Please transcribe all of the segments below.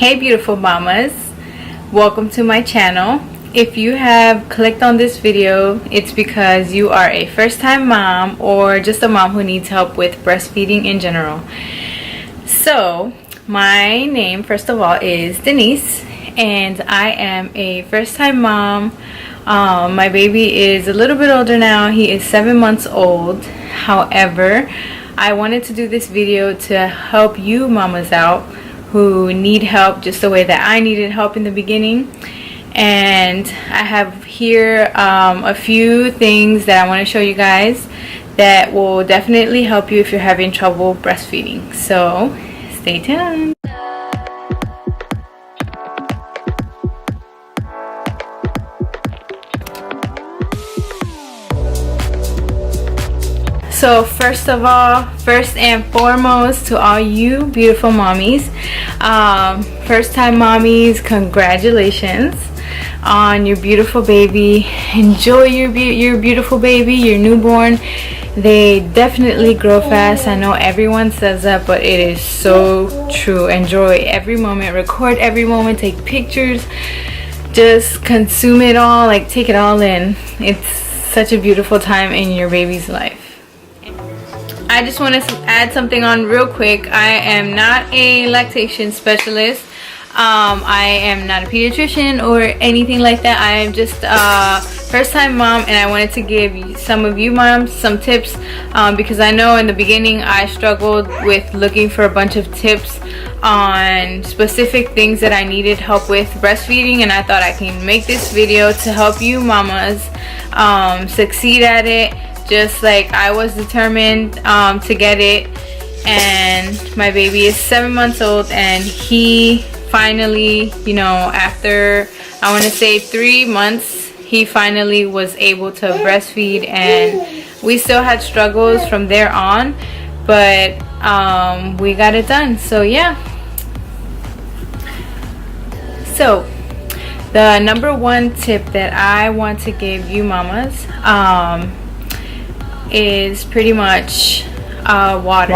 Hey beautiful mamas, welcome to my channel. If you have clicked on this video, it's because you are a first-time mom or just a mom who needs help with breastfeeding in general. So my name, first of all, is Denise, and I am a first-time mom. My baby is a little bit older now. He is 7 months old. However, I wanted to do this video to help you mamas out who need help just the way that I needed help in the beginning. And I have here a few things that I want to show you guys that will definitely help you if you're having trouble breastfeeding. So stay tuned. So first and foremost, to all you beautiful mommies, first time mommies, congratulations on your beautiful baby. Enjoy your beautiful baby, your newborn. They definitely grow fast. I know everyone says that, but it is so true. Enjoy every moment, record every moment, take pictures, just consume it all, like take it all in. It's such a beautiful time in your baby's life. I just want to add something on real quick. I am not a lactation specialist. I am not a pediatrician or anything like that. I am just a first-time mom, and I wanted to give some of you moms some tips because I know in the beginning I struggled with looking for a bunch of tips on specific things that I needed help with breastfeeding, and I thought I can make this video to help you mamas succeed at it, just like I was determined to get it. And my baby is 7 months old, and he finally, you know, after I want to say 3 months, he finally was able to breastfeed. And we still had struggles from there on, but we got it done. So yeah, so the number one tip that I want to give you mamas is pretty much water.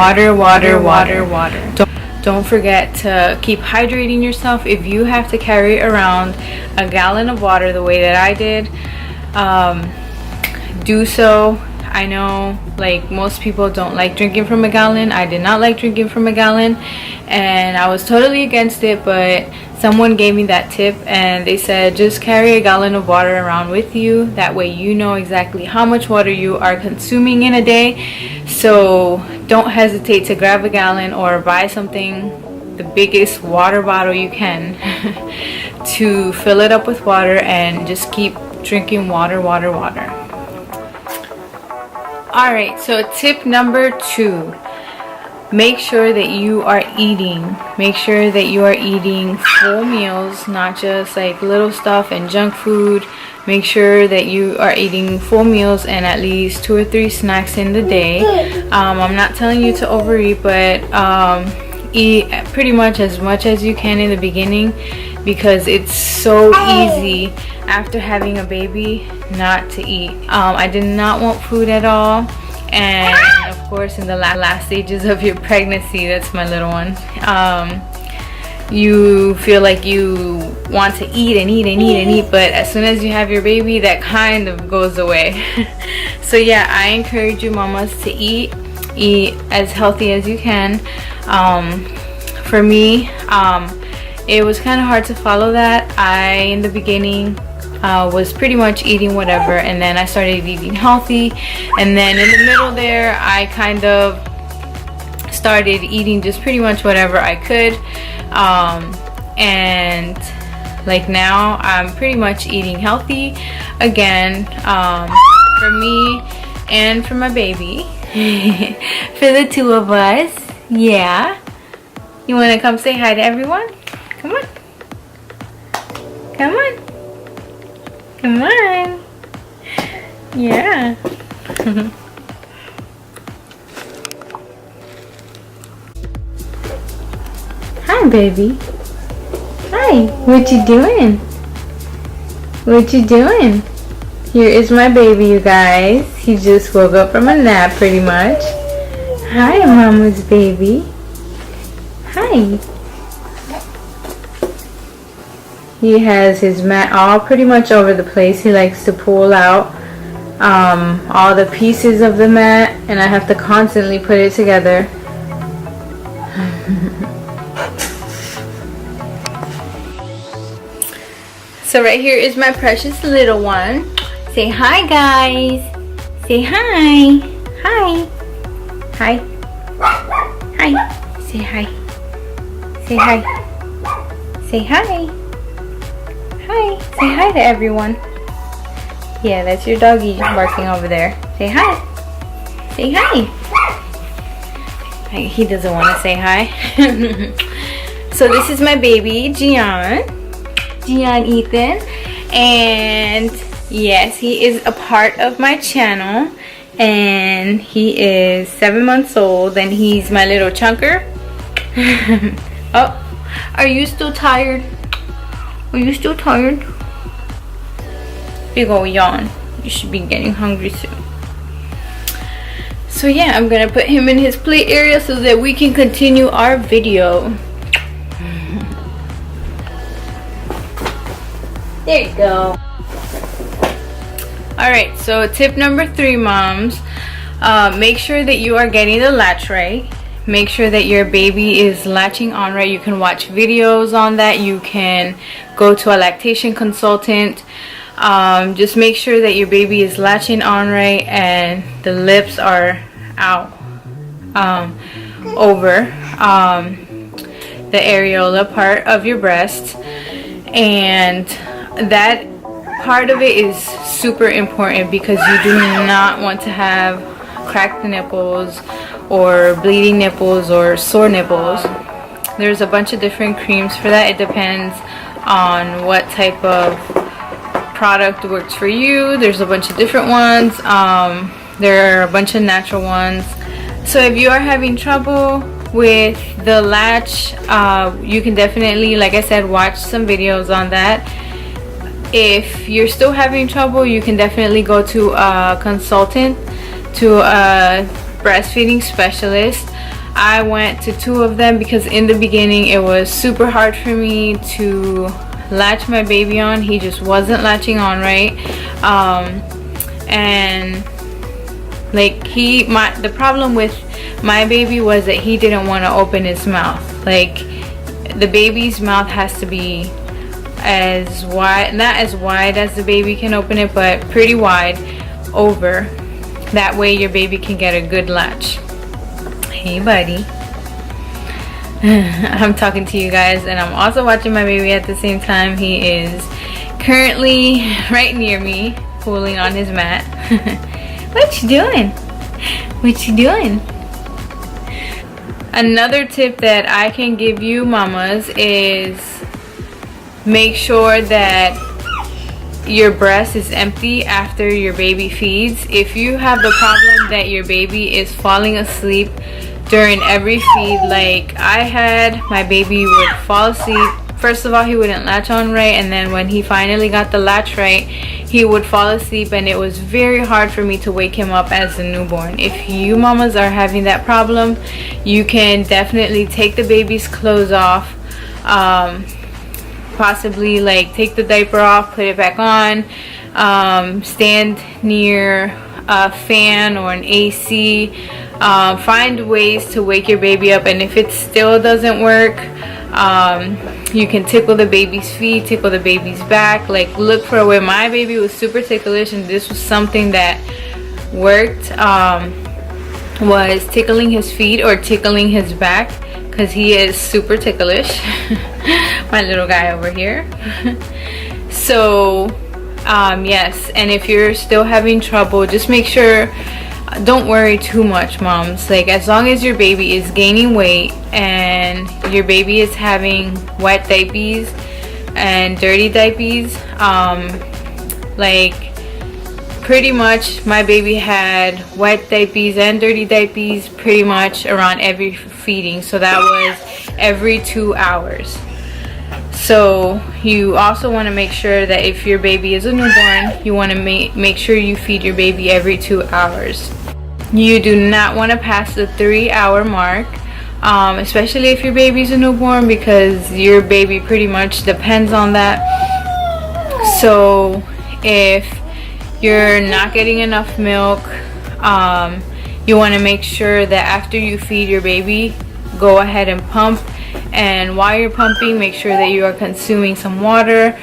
Don't forget to keep hydrating yourself. If you have to carry around a gallon of water the way that I did, do so. I know like most people don't like drinking from a gallon. I did not like drinking from a gallon, and I was totally against it, but someone gave me that tip and they said just carry a gallon of water around with you. That way you know exactly how much water you are consuming in a day. So don't hesitate to grab a gallon or buy something, the biggest water bottle you can to fill it up with water, and just keep drinking water. Alright, so tip number 2. Make sure that you are eating. Make sure that you are eating full meals, not just like little stuff and junk food. Make sure that you are eating full meals and at least 2 or 3 snacks in the day. I'm not telling you to overeat, but eat pretty much as you can in the beginning, because it's so easy after having a baby not to eat. I did not want food at all, and of course in the last stages of your pregnancy, that's my little one, you feel like you want to eat and eat, but as soon as you have your baby, that kind of goes away. So yeah, I encourage you mamas to eat as healthy as you can. For me, it was kind of hard to follow that. In the beginning was pretty much eating whatever, and then I started eating healthy, and then in the middle there I kind of started eating just pretty much whatever I could, and like now I'm pretty much eating healthy again, for me and for my baby. For the two of us. Yeah, you want to come say hi to everyone? Come on, come on. Yeah. Hi baby. Hi, what you doing? Here is my baby, you guys. He just woke up from a nap pretty much. Hi, mama's baby. Hi. He has his mat all pretty much over the place. He likes to pull out all the pieces of the mat, and I have to constantly put it together. So right here is my precious little one. Say hi, guys. Say hi. Hi. Hi. Hi. Say hi. Say hi. Say hi. Hi. Say hi to everyone. Yeah, that's your doggy barking over there. Say hi. Say hi. He doesn't want to say hi. So this is my baby, Gian Ethan. And yes, he is a part of my channel. And he is 7 months old. And he's my little chunker. Oh, are you still tired? Are you still tired? Big ol' yawn. You should be getting hungry soon. So yeah, I'm gonna put him in his play area so that we can continue our video. There you go. Alright, so tip number 3, moms. Make sure that you are getting the latch right. Make sure that your baby is latching on right. You can watch videos on that. You can go to a lactation consultant. Just make sure that your baby is latching on right and the lips are out over the areola part of your breast. And that part of it is super important because you do not want to have cracked nipples or bleeding nipples or sore nipples. There's a bunch of different creams for that. It depends on what type of product works for you. There's a bunch of different ones. There are a bunch of natural ones. So if you are having trouble with the latch, you can definitely, like I said, watch some videos on that. If you're still having trouble, you can definitely go to a consultant, to a breastfeeding specialist. I went to 2 of them because in the beginning it was super hard for me to latch my baby on. He just wasn't latching on right. And like the problem with my baby was that he didn't want to open his mouth. Like, the baby's mouth has to be as wide, not as wide as the baby can open it, but pretty wide over. That way your baby can get a good latch. Hey buddy. I'm talking to you guys and I'm also watching my baby at the same time. He is currently right near me, pulling on his mat. What you doing? What you doing? Another tip that I can give you, mamas, is make sure that your breast is empty after your baby feeds. If you have the problem that your baby is falling asleep during every feed, like I had, my baby would fall asleep. First of all, he wouldn't latch on right, and then when he finally got the latch right, he would fall asleep, and it was very hard for me to wake him up as a newborn. If you mamas are having that problem, you can definitely take the baby's clothes off, possibly like take the diaper off, put it back on, stand near a fan or an AC, find ways to wake your baby up. And if it still doesn't work, you can tickle the baby's feet, tickle the baby's back, like look for a way. My baby was super ticklish, and this was something that worked, was tickling his feet or tickling his back, because he is super ticklish. My little guy over here. So yes, and if you're still having trouble, just make sure, don't worry too much, moms. Like, as long as your baby is gaining weight and your baby is having wet diapers and dirty diapers, like pretty much my baby had wet diapers and dirty diapers pretty much around every feeding. So that was every 2 hours. So you also want to make sure that if your baby is a newborn, you want to make sure you feed your baby every 2 hours. You do not want to pass the 3-hour mark especially if your baby's a newborn, because your baby pretty much depends on that. So if you're not getting enough milk, you want to make sure that after you feed your baby, go ahead and pump. And while you're pumping, make sure that you are consuming some water.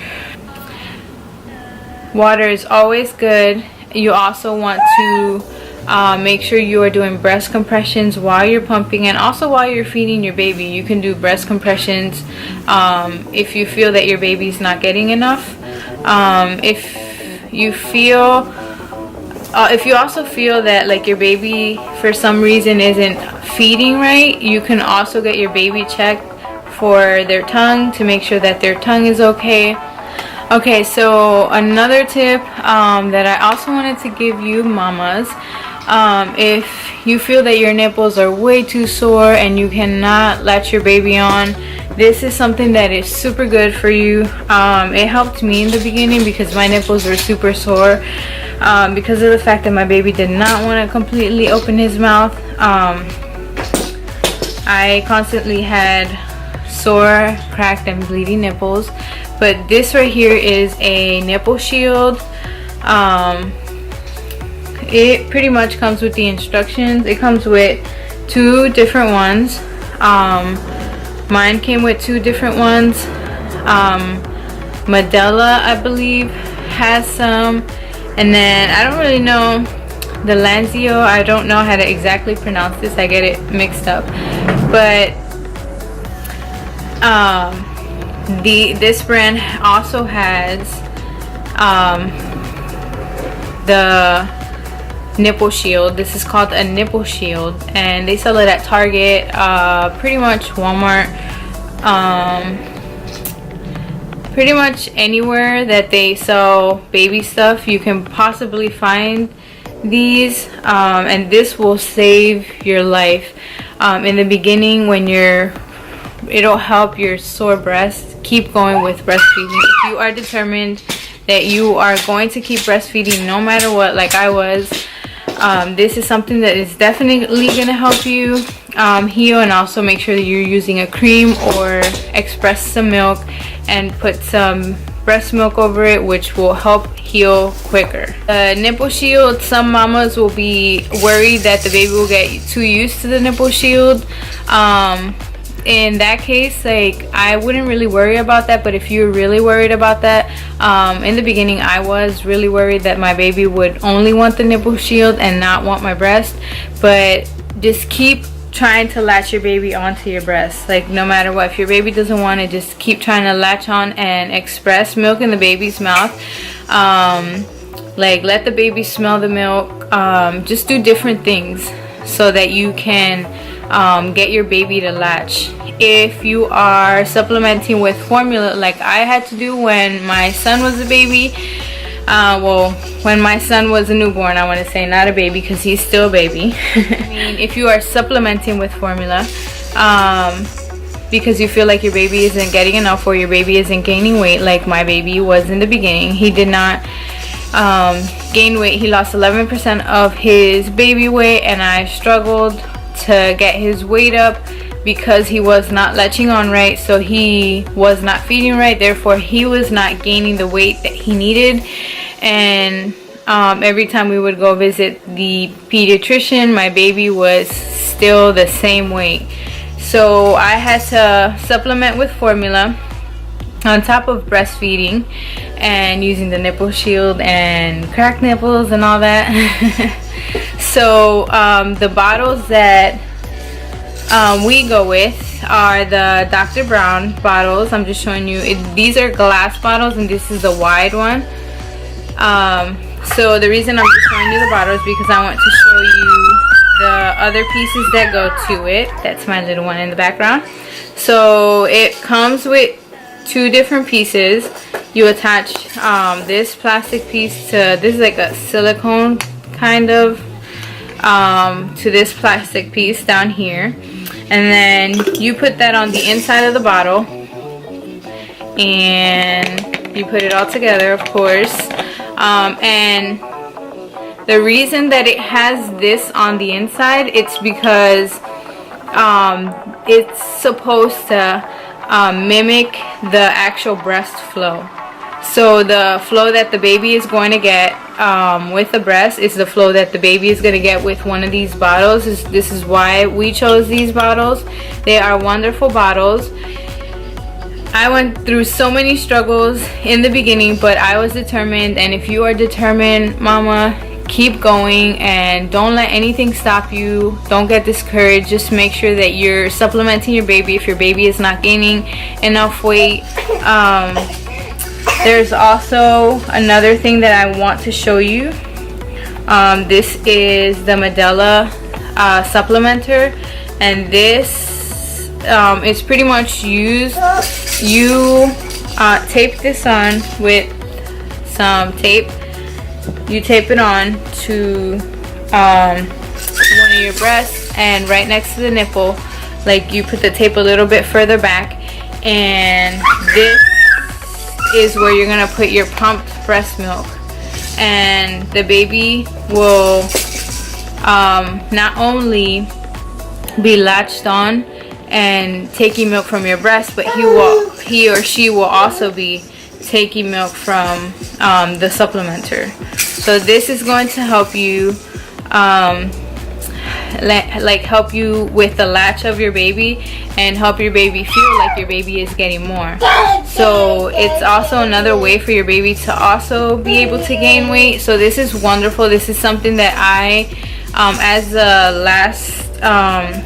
Water is always good. You also want to make sure you are doing breast compressions while you're pumping, and also while you're feeding your baby. You can do breast compressions if you feel that your baby's not getting enough. If you also feel that like your baby for some reason isn't feeding right, you can also get your baby checked for their tongue to make sure that their tongue is okay. Okay, so another tip that I also wanted to give you mamas, if you feel that your nipples are way too sore and you cannot latch your baby on, this is something that is super good for you. It helped me in the beginning because my nipples were super sore because of the fact that my baby did not want to completely open his mouth. I constantly had sore, cracked, and bleeding nipples. But this right here is a nipple shield. It pretty much comes with the instructions. It comes with 2 different ones. Mine came with 2 different ones. Medela, I believe, has some. And then I don't really know the Lanzio. I don't know how to exactly pronounce this. I get it mixed up. But this brand also has the nipple shield. This is called a nipple shield, and they sell it at Target, pretty much Walmart, pretty much anywhere that they sell baby stuff you can possibly find these. And this will save your life in the beginning when it'll help your sore breasts. Keep going with breastfeeding. If you are determined that you are going to keep breastfeeding no matter what, like I was, this is something that is definitely going to help you heal. And also make sure that you're using a cream or express some milk and put some breast milk over it, which will help heal quicker. The nipple shield, some mamas will be worried that the baby will get too used to the nipple shield. In that case, like, I wouldn't really worry about that. But if you're really worried about that, in the beginning I was really worried that my baby would only want the nipple shield and not want my breast. But just keep trying to latch your baby onto your breast. Like, no matter what, if your baby doesn't want it, just keep trying to latch on and express milk in the baby's mouth. Like, let the baby smell the milk. Just do different things so that you can get your baby to latch. If you are supplementing with formula like I had to do when my son was a baby, well, when my son was a newborn, I want to say, not a baby because he's still a baby. I mean, if you are supplementing with formula because you feel like your baby isn't getting enough or your baby isn't gaining weight, like my baby was in the beginning, he did not gain weight. He lost 11% of his baby weight, and I struggled to get his weight up because he was not latching on right, so he was not feeding right, therefore he was not gaining the weight that he needed. And every time we would go visit the pediatrician, my baby was still the same weight. So I had to supplement with formula on top of breastfeeding and using the nipple shield and cracked nipples and all that. So the bottles that we go with are the Dr. Brown bottles. I'm just showing you these are glass bottles, and this is the wide one. So the reason I'm just showing you the bottles is because I want to show you the other pieces that go to it. That's my little one in the background. So it comes with 2 different pieces. You attach this plastic piece to, this is like a silicone kind of, to this plastic piece down here, and then you put that on the inside of the bottle, and you put it all together, of course. And the reason that it has this on the inside, it's because it's supposed to mimic the actual breast flow. So the flow that the baby is going to get with the breast is the flow that the baby is going to get with one of these bottles. This is why we chose these bottles. They are wonderful bottles. I went through so many struggles in the beginning, but I was determined, and if you are determined, mama, keep going and don't let anything stop you. Don't get discouraged. Just make sure that you're supplementing your baby if your baby is not gaining enough weight. There's also another thing that I want to show you. This is the Medela supplementer, and this is pretty much used. You tape this on with some tape. You tape it on to one of your breasts and right next to the nipple. Like, you put the tape a little bit further back, and this is where you're gonna put your pumped breast milk, and the baby will not only be latched on and taking milk from your breast, but he or she will also be taking milk from the supplementer. So this is going to help you help you with the latch of your baby and help your baby feel like your baby is getting more. So it's also another way for your baby to also be able to gain weight. So this is wonderful. This is something that I as a last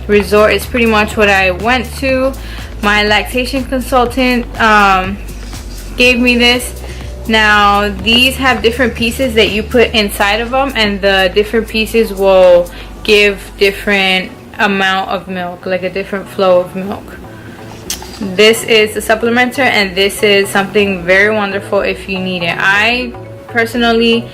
resort, is pretty much what I went to. My lactation consultant gave me this. Now these have different pieces that you put inside of them, and the different pieces will give different amount of milk, like a different flow of milk. This is the supplementer, and this is something very wonderful if you need it. I personally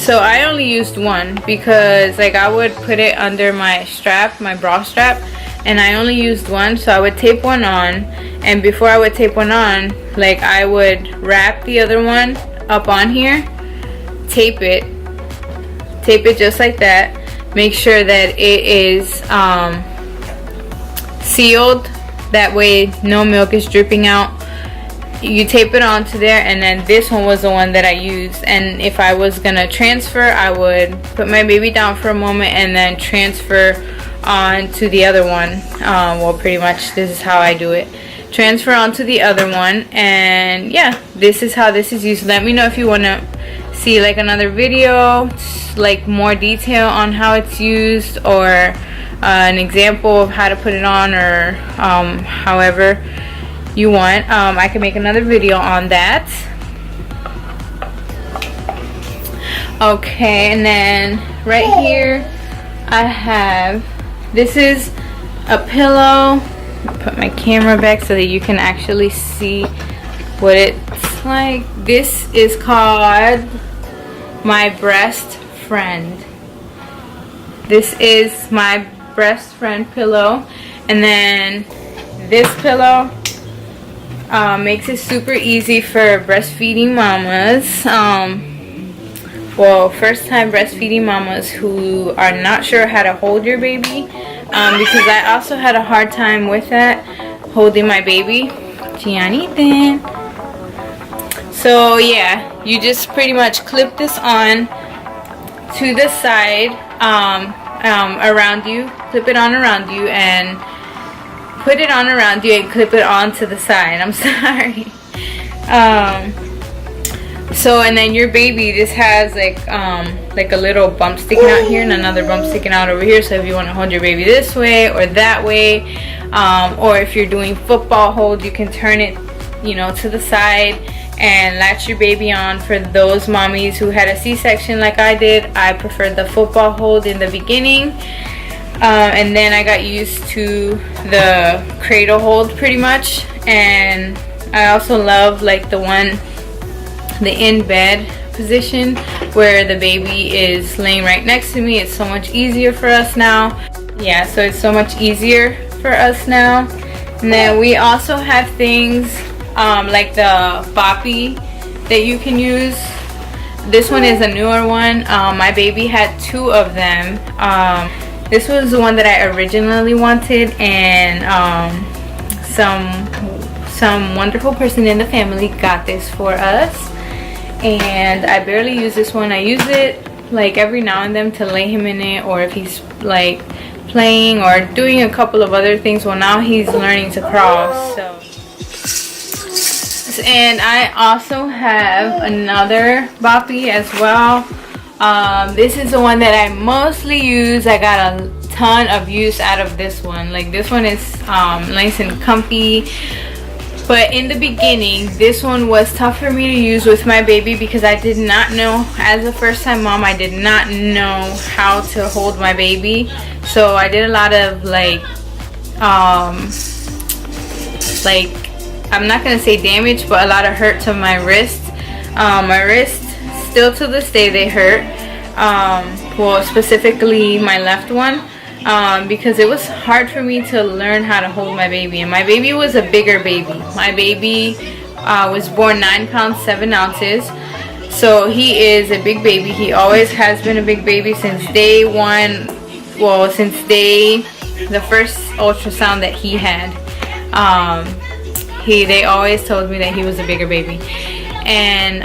so I only used one because, like, I would put it under my strap, my bra strap, and I only used one. So I would tape one on, and before I would tape one on, like, I would wrap the other one up on here, tape it just like that, make sure that it is sealed, that way no milk is dripping out. You tape it onto there, and then this one was the one that I used. And if I was gonna transfer, I would put my baby down for a moment and then transfer on to the other one. Well, pretty much this is how I do it. Transfer onto the other one, and yeah, this is how this is used. Let me know if you want to see like another video, like more detail on how it's used, or an example of how to put it on, or however you want. I can make another video on that. Okay, and then right here I have, this is a pillow. I'll put my camera back so that you can actually see what it's like. This is called My Breast Friend. This is my breast friend pillow, and then this pillow makes it super easy for breastfeeding mamas. Well, first time breastfeeding mamas who are not sure how to hold your baby, because I also had a hard time with that, holding my baby. Gianni. So yeah, you just pretty much clip this on to the side, around you, clip it on around you, and put it on around you and clip it on to the side. I'm sorry. So, and then your baby, this has like a little bump sticking out here and another bump sticking out over here. So if you want to hold your baby this way or that way, or if you're doing football hold, you can turn it, you know, to the side and latch your baby on. For those mommies who had a C-section like I did, I preferred the football hold in the beginning, and then I got used to the cradle hold pretty much. And I also love like the in bed position where the baby is laying right next to me. It's so much easier for us now. Yeah, so it's so much easier for us now. And then we also have things like the boppy that you can use. This one is a newer one. My baby had two of them. This was the one that I originally wanted, and some wonderful person in the family got this for us, and I barely use this one. I use it like every now and then to lay him in it, or if he's like playing or doing a couple of other things. Well, now he's learning to crawl, so. And I also have another boppy as well. This is the one that I mostly use. I got a ton of use out of this one. Like, this one is nice and comfy. But in the beginning, this one was tough for me to use with my baby because I did not know, as a first-time mom, I did not know how to hold my baby. So I did a lot of like I'm not gonna say damage, but a lot of hurt to my wrist. My wrist, still to this day, they hurt. Well, specifically my left one, because it was hard for me to learn how to hold my baby. And my baby was a bigger baby. My baby was born 9 pounds 7 ounces, so he is a big baby. He always has been a big baby since day one. Well, since the first ultrasound that he had. They always told me that he was a bigger baby. And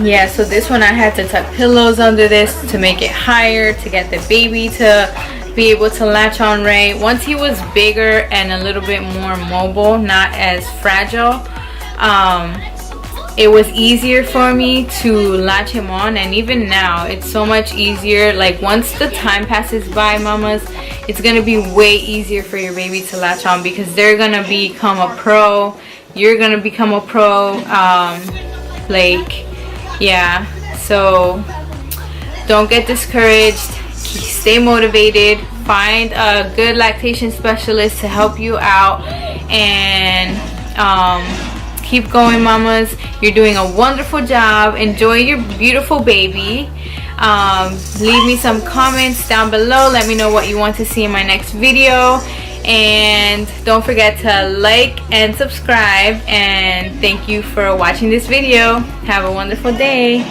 yeah, so this one I had to tuck pillows under this to make it higher, to get the baby to be able to latch on right. Once he was bigger and a little bit more mobile, not as fragile, it was easier for me to latch him on. And even now, it's so much easier. Like, once the time passes by, mamas, it's gonna be way easier for your baby to latch on, because they're gonna become a pro. You're gonna become a pro. Like, yeah, so don't get discouraged. Stay motivated. Find a good lactation specialist to help you out, and keep going, mamas. You're doing a wonderful job. Enjoy your beautiful baby. Leave me some comments down below. Let me know what you want to see in my next video, and don't forget to like and subscribe. And thank you for watching this video. Have a wonderful day.